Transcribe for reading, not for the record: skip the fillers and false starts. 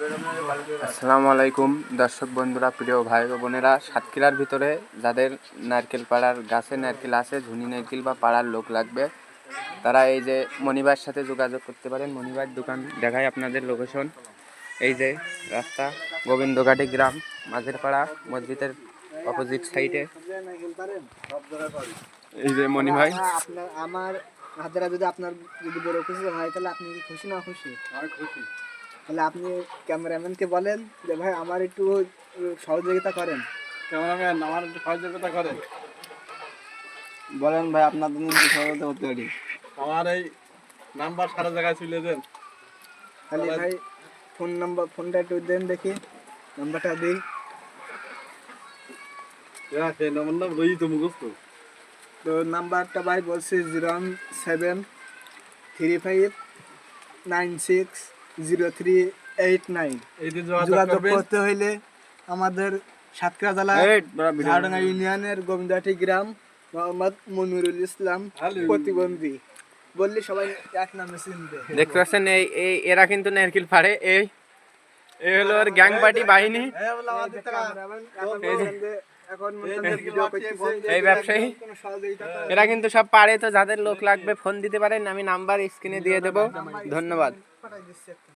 আসসালামু আলাইকুম দর্শক বন্ধুরা, প্রিয় ভাই ও বোনেরা। সাতক্ষীরার ভিতরে যাদের নারকেল পাড়ার গাছে নারকেল আছে, ঝুনি নারকেল বা পাড়ার লোক লাগবে, তারা এই যে মনিবার সাথে যোগাযোগ করতে পারেন। মনিবার দোকান দেখায় আপনাদের লোকেশন। এই যে রাস্তা, গোবিন্দঘাটি গ্রাম, মাঝের পাড়া মসজিদের অপোজিট সাইডে। এই যে মনি ভাই, আপনার আমার হাতেরা যদি আপনার যদি বড় খুশি হয় তাহলে আপনি কি খুশি না খুশি? আমি খুশি। তাহলে আপনি ক্যামেরাম্যানকে বলেন যে ভাই আমার একটু সহযোগিতা করেন। ক্যামেরাম্যান আমার একটু সহযোগিতা করেন। বলেন ভাই আপনার জন্য একটু সহযোগিতা করতে পারি। আমার এই নাম্বার সারা জায়গায় চলে দেন। তাহলে ভাই ফোনটা একটু দেন, দেখি নাম্বারটা দিই। সেই নাম্বার নাম রই তো মুখস্থ। তো নাম্বারটা ভাই বলছি 01735960389। এই যে যোগাযোগ করতে হইলে আমাদের সাতক্ষীরা জেলা ঝাড়ডাঙ্গা ইউনিয়নের গোবিন্দঘাটি গ্রাম, মোহাম্মদ মনিরুল ইসলাম প্রতিবন্ধী বললে সবাই এক নামে চিনবে। দেখতে পাচ্ছেন এই এরা কিন্তু নারকেল পাড়ে। এই হলো ওর গ্যাং পার্টি বাহিনী, এই ব্যবসায়ী। এরা কিন্তু সব পারে। তো যাদের লোক লাগবে ফোন দিতে পারেন, আমি নাম্বার স্ক্রিনে দিয়ে দেবো। ধন্যবাদ।